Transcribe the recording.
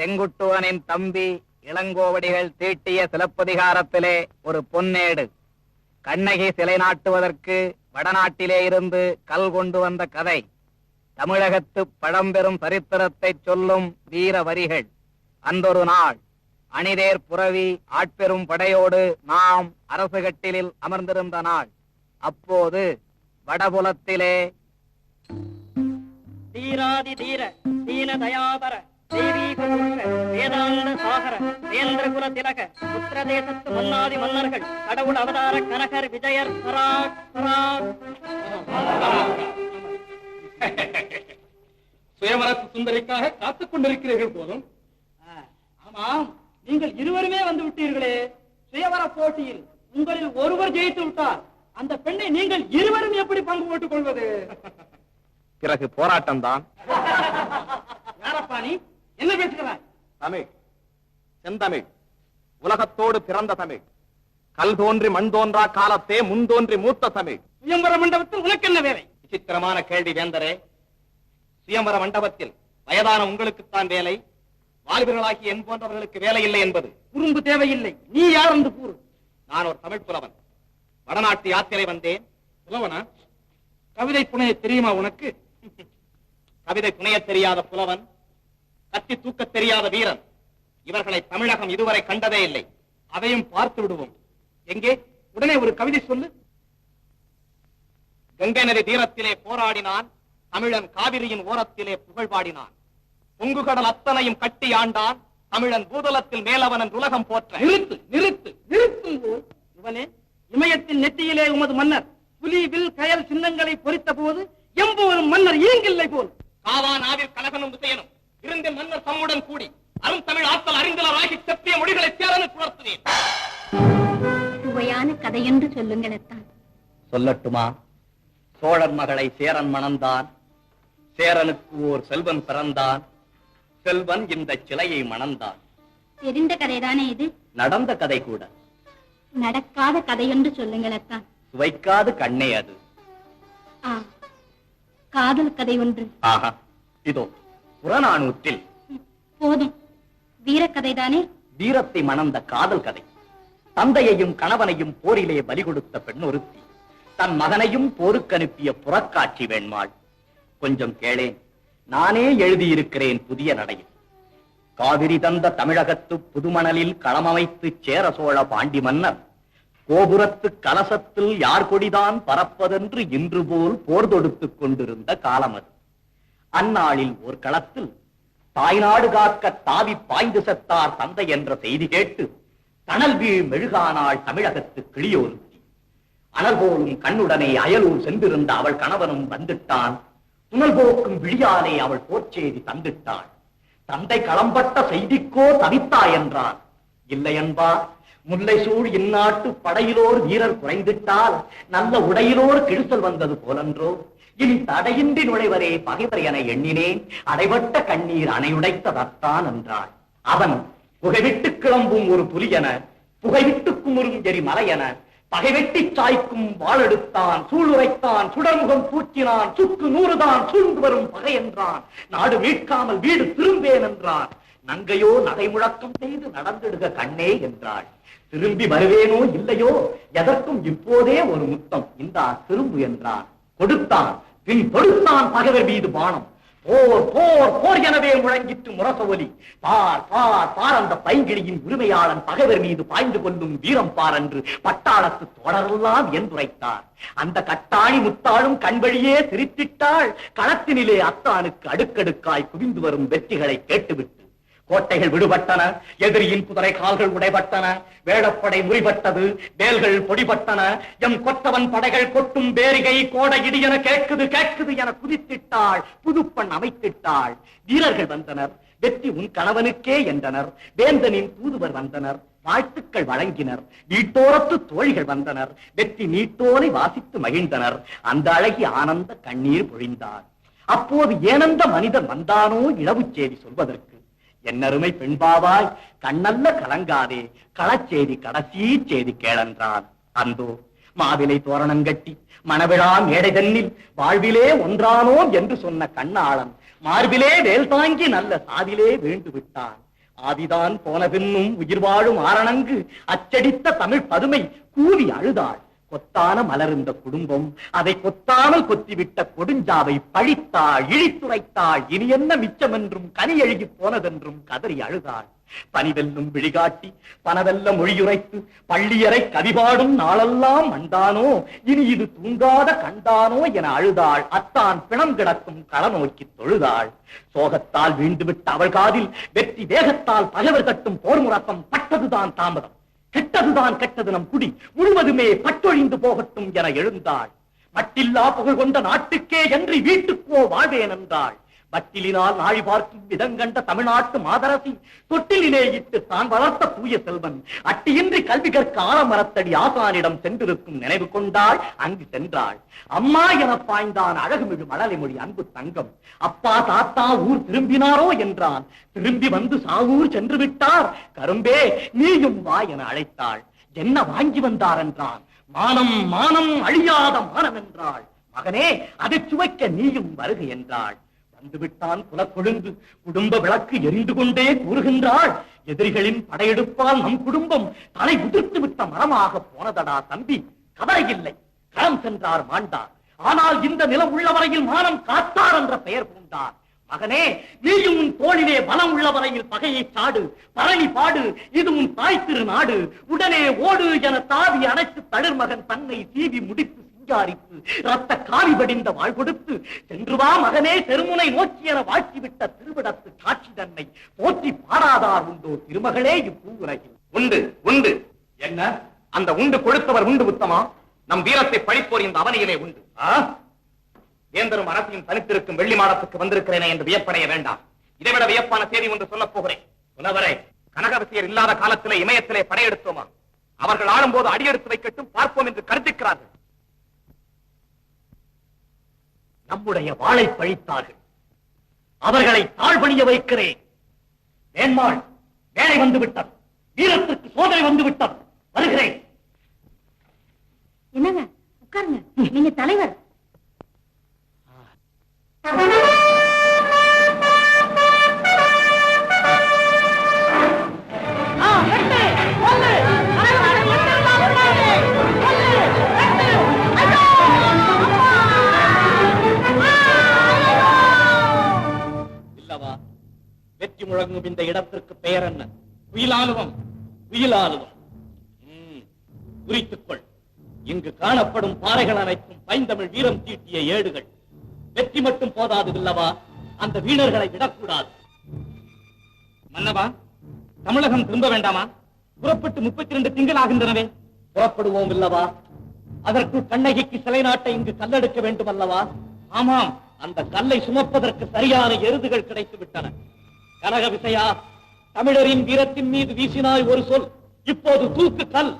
செங்குட்டுவனின் தம்பி இளங்கோவடிகள் தீட்டிய சிலப்பதிகாரத்திலே ஒரு பொன்னேடு. கண்ணகி சிலை நாட்டுவதற்கு வடநாட்டிலே இருந்து கல் கொண்டு வந்த கதை. தமிழகத்து பழம்பெரும் சரித்திரத்தை சொல்லும் வீர வரிகள். அன்றொரு நாள் அணிதேர் புரவி ஆட்பெரும் படையோடு நாம் அரசு கட்டிலில் அமர்ந்திருந்த நாள். அப்போது வடபுலத்திலே தீராதி தீர தீன தயாபர தெய்வீக புருஷ வேதாந்த சாகர வேந்திர குல திலக உத்தரதேசத்து மன்னாதி மன்னர்கள் கடவுள் அவதார கனகர் விஜயர் பராக் பராக். சுயமரத்து சுந்தரிக்காக காத்துக் கொண்டிருக்கிறீர்கள் போதும். ஆமாம், நீங்கள் இருவருமே வந்து விட்டீர்களே. சுயவர போட்டியில் உங்களில் ஒருவர் ஜெயித்து விட்டார். அந்த பெண்ணை நீங்கள் இருவரும் எப்படி பங்கு போட்டுக் கொள்வது? பிறகு போராட்டம் தான். யாரப்பா நீ? என்ன பேசுகிறாய்? தமிழ், செந்தமிழ், உலகத்தோடு பிறந்த தமிழ், கல் தோன்றி மண் தோன்றா காலத்தே முன் தோன்றி மூத்த தமிழ். சுயம்பர மண்டபத்தில் உனக்கு என்ன வேலை? விசித்திரமான கேள்வி வேந்தரே. சுயம்பர மண்டபத்தில் வயதான உங்களுக்குத்தான் வேலை, வாலிபர்களாகி என் போன்றவர்களுக்கு வேலை இல்லை என்பது. குறும்பு தேவையில்லை. நீ யார் என்று கூறு. நான் ஒரு தமிழ் புலவன். வடநாட்டு யாத்திரை வந்தேன். புலவனா? கவிதை புனைய தெரியுமா உனக்கு? கவிதை புனைய தெரியாத புலவன், கத்தி தூக்க தெரியாத வீரன், இவர்களை தமிழகம் இதுவரை கண்டதே இல்லை. அதையும் பார்த்து விடுவோம். எங்கே? உடனே ஒரு கவிதை சொல்லு. கங்கை நதி தீரத்திலே போராடினான் தமிழன், காவிரியின் ஓரத்திலே புகழ் பாடினான். பொங்குகடல் அத்தனையும் கட்டி ஆண்டான் தமிழன், பூதலத்தில் மேலவன் உலகம் போற்ற. நிறுத்து நிறுத்து நிறுத்தும் போல் இவனே இமயத்தின் நெற்றியிலே உமது மன்னர் புலி வில் கயல் சின்னங்களை பொறித்த போது எம்புவரும் மன்னர் ஈங்கில்லை போல். காவா நாவில் கனகனும் விசயனும் இருந்த மன்னர் தம்முடன் கூடி அரும் தமிழ் ஆற்றல் அறிந்தலராகி செப்பிய மொழிகளை சேரனு புலர்த்துவேன். சுவையான கதை என்று சொல்லுங்களத்தான். சொல்லட்டுமா? சோழன் மகளை சேரன் மணந்தான். சேரனுக்கு ஓர் செல்வன் பிறந்தான். செல்வன் இந்த சிலையை மணந்தான். தெரிந்த கதைதானே இது? நடந்த கதை கூட. நடக்காத கதை என்று சொல்லுங்களத்தான். சுவைக்காது கண்ணே அது. காதல் கதை ஒன்று. ஆஹா, இதோ புறநானூற்றில். போதும், வீரக்கதைதானே? வீரத்தை மணந்த காதல் கதை. தந்தையையும் கணவனையும் போரிலே பலி கொடுத்த பெண் ஒருத்தி தன் மகனையும் போருக்கு அனுப்பிய புறக்காட்சி வேண்மாள். கொஞ்சம் கேளேன், நானே எழுதியிருக்கிறேன் புதிய நடையில். காவிரி தந்த தமிழகத்து புதுமணலில் களமமைத்து சேர சோழ பாண்டி மன்னர் கோபுரத்து கலசத்தில் யார் கொடிதான் பறப்பதென்று இன்று போல் போர் தொடுத்துக் கொண்டிருந்த காலம் அது. அந்நாளில் ஓர் களத்தில் தாய்நாடு காக்க தாவி பாய்ந்து செத்தார் தந்தை என்ற செய்தி கேட்டு தணல் வீழ் மெழுகானாள் தமிழகத்து கிளியோருத்தி. அனல்போலும் கண்ணுடனே அயலூர் சென்றிருந்த அவள் கணவனும் வந்துட்டான். துணல் போக்கும் விழியாலே அவள் போர்ச்செய்தி தந்திட்டாள். தந்தை களம்பட்ட செய்திக்கோ தவித்தா என்றான். இல்லை என்பா, முல்லை சூழ் இந்நாட்டு படையிலோர் வீரர் குறைந்திட்டால் நல்ல உடையிலோர் கிழிசல் வந்தது போலன்றோ. இனி தடையின்றி நுழைவரே பகைவர் என எண்ணினேன், அடைபட்ட கண்ணீர் அணையுடைத்ததான் என்றாள். அவன் புகைவிட்டு கிளம்பும் ஒரு புலியென, புகைவிட்டு குமுறும் எரிமலை என, பகைவெட்டி சாய்க்கும் வாளெடுத்தான், சூளுரைத்தான், சுடர்முகம் தூக்கினான், சுக்கு 100 தான் சூழ்ந்து வரும் பகை என்றான். நாடு மீட்காமல் வீடு திரும்பேன் என்றான். நங்கையோ நகை முழக்கம் செய்து நடந்திடுக கண்ணே என்றாள். திரும்பி வருவேனோ இல்லையோ, எதற்கும் இப்போதே ஒரு முத்தம் இந்தா திரும்பு என்றான். கொடுத்தான். பின் தொடுத்தான் பகைவர் மீது பானம். போர் போர் போர் எனவே முழங்கிட்டு முரச ஒலி. பார் பார் பார் அந்த பைங்கிழியின் உரிமையாளன் பகைவர் மீது பாய்ந்து கொள்ளும் வீரம் பார் என்று பட்டாளத்து தொடரெல்லாம் என்றுரைத்தார். அந்த கட்டாணி முத்தாளும் கண்வழியே சிரித்திட்டாள். களத்தினிலே அத்தானுக்கு அடுக்கடுக்காய் குவிந்து வரும் வெற்றிகளை கேட்டுவிட்டு கோட்டைகள் விடுபட்டன, எதிரியின் குதிரை கால்கள் உடைபட்டன, வேடப்படை முறிபட்டது, வேல்கள் பொடிபட்டன, எம் கொத்தவன் படைகள் கொட்டும் பேரிகை கோடை இடியென கேட்குது கேட்குது என குதித்திட்டாள். புதுப்பண் அமைத்திட்டாள். வீரர்கள் வந்தனர். வெற்றி உன் கணவனுக்கே என்றனர். வேந்தனின் தூதுவர் வந்தனர். வாழ்த்துக்கள் வழங்கினர். வீட்டோரத்து தோழிகள் வந்தனர். வெற்றி நீட்டோரை வாசித்து மகிழ்ந்தனர். அந்த அழகி ஆனந்த கண்ணீர் பொழிந்தார். அப்போது ஏனந்த மனிதன் வந்தானோ இளவு செய்தி சொல்வதற்கு. என்னருமை பெண்பாவாய் கண்ணல்ல கலங்காதே, களச்செய்தி கடைசி செய்தி கேளென்றான். அந்தோ மாவிலை தோரணம் கட்டி மணவிழா மேடை தன்னில் வாழ்விலே ஒன்றானோம் என்று சொன்ன கண்ணாளன் மார்பிலே வேல் தாங்கி நல்ல சாதிலே வீழ்ந்து விட்டான். ஆவிதான் போன பின்னும் உயிர் வாழும் ஆரணங்கு அச்சடித்த தமிழ் பதுமை கூவி அழுதாள். கொத்தான மலர்ந்த குடும்பம் அதை கொத்தாமல் கொத்திவிட்ட கொடுஞ்சாவை பழித்தாள், இழித்துரைத்தாள். இனி என்ன மிச்சம் என்றும் கனி எழுகி போனதென்றும் கதறி அழுதாள். பனிவெல்லும் விழிகாட்டி பனவெல்ல மொழியுரைத்து பள்ளியறை கவிபாடும் நாளெல்லாம் மண்டானோ, இனி இது தூங்காத கண்டானோ என அழுதாள். அத்தான் பிணம் கிடக்கும் கள நோக்கி தொழுதாள். சோகத்தால் வீழ்ந்துவிட்ட அவள் காதில் வெற்றி வேகத்தால் பகைவர் கட்டும் போர் முழக்கம் பட்டதுதான் தாமதம். கெட்டதுதான் கெட்டது நம் குடி முழுவதுமே பட்டொழிந்து போகட்டும் என எழுந்தாள். மட்டில்லா புகழ் கொண்ட நாட்டுக்கே என்று வீட்டுக்கோ வாழ்வேன் என்றாள். வட்டிலினால் நாழி பார்க்கும் விதங்கண்ட தமிழ்நாட்டு மாதரசி தொட்டிலே இட்டு தான் வளர்த்த தூய செல்வன் அட்டியின்றி கல்வி கற்க ஆலமரத்தடி ஆசானிடம் சென்றிருக்கும் நினைவு கொண்டாள். அங்கு சென்றாள். அம்மா என பாய்ந்தான் அழகுமிகு மழலை மொழி அன்பு தங்கம். அப்பா தாத்தா ஊர் திரும்பினாரோ என்றான். திரும்பி வந்து சாவூர் சென்று விட்டார். கரும்பே நீயும் வா என அழைத்தாள். என்ன வாங்கி வந்தார் என்றான். மானம் மானம் அழியாத மானம் என்றாள். மகனே அதை சுவைக்க நீயும் வருக என்றாள். வந்துவிட்டான் குலக்கொழுந்து குடும்ப விளக்கு எரிந்து கொண்டே கூறுகின்றாள். எதிரிகளின் படையெடுப்பால் நம் குடும்பம் தலை உதிர்த்து விட்ட மரமாக போனதடா தம்பி. கவலை இல்லை, களம் சென்றார் மாண்டார். ஆனால் இந்த நிலம் உள்ளவரையில் மானம் காத்தார் என்ற பெயர் பூண்டார். மகனே நீயும் உன் தோளிலே பலம் உள்ளவரையில் பகையை சாடு, பரணி பாடு, இது உன் தாய் திரு நாடு. உடனே ஓடு என தாவி அணைத்து தளிர் மகன் தன்னை சீவி முடித்து சிங்காரித்து ரத்த காவி படிந்த வாழ் கொடுத்து சென்று வா மகனே செருமுனை நோக்கி என வாழ்த்திவிட்ட திருவிடத்து காட்சி தன்னை போற்றி பாடாதார் உண்டோ திருமகளே இப்பூவுலகில்? உண்டு உண்டு. என்ன அந்த உண்டு கொடுத்தவர் உண்டு உத்தமா? நம் வீரத்தை பழிப்போர் இந்த அவனியிலே உண்டு. வேந்தரும் அரசியும் தனித்திருக்கும் வெள்ளி மாடத்துக்கு வந்திருக்கிறேனே என்று வியப்படைய வேண்டாம். இதைவிட வியப்பான செய்தி ஒன்று சொல்லப் போகிறேன். புலவரே, கனகவசியர் இல்லாத காலத்திலே இமயத்திலே படையெடுத்தோமா? அவர்கள் ஆளும்போது அடியெடுத்து வைக்கட்டும் பார்ப்போம் என்று கருதிக்கிறார்கள். நம்முடைய வாளை பழித்தார்கள். அவர்களை தாழ்பணிய வைக்கிறேன். வேண்மாள் வேலை வந்து விட்டது. வீரத்திற்கு சோதனை வந்து விட்டது. வருகிறேன். என்னங்க உட்காருங்க, நீங்க தலைவர். இல்லவா, வெற்றி முழங்கும் இந்த இடத்திற்கு பெயர் என்ன? உயிலாலுவம். உயிலாலுவம். குறித்துக்கொள். இங்கு காணப்படும் பாறைகள் அனைத்தும் பைந்தமிழ் வீரம் தீட்டிய ஏடுகள். வெற்றி மட்டும் போதாது இல்லவா, அந்த வீணர்களை விடக்கூடாது. மன்னவா, தமிழகம் திரும்ப வேண்டாமா? புறப்பட்டு 32 திங்கள் ஆகின்றனவே. புறப்படுவோம் இல்லவா? அதற்குள் கண்ணகிக்கு சிலை நாட்டை இங்கு கல்லெடுக்க வேண்டும் அல்லவா? ஆமாம், அந்த கல்லை சுமப்பதற்கு சரியான எருதுகள் கிடைத்து விட்டன. கனக விசையா, தமிழரின் வீரத்தின் மீது வீசினாய் ஒரு சொல், இப்போது தூக்கு கல்.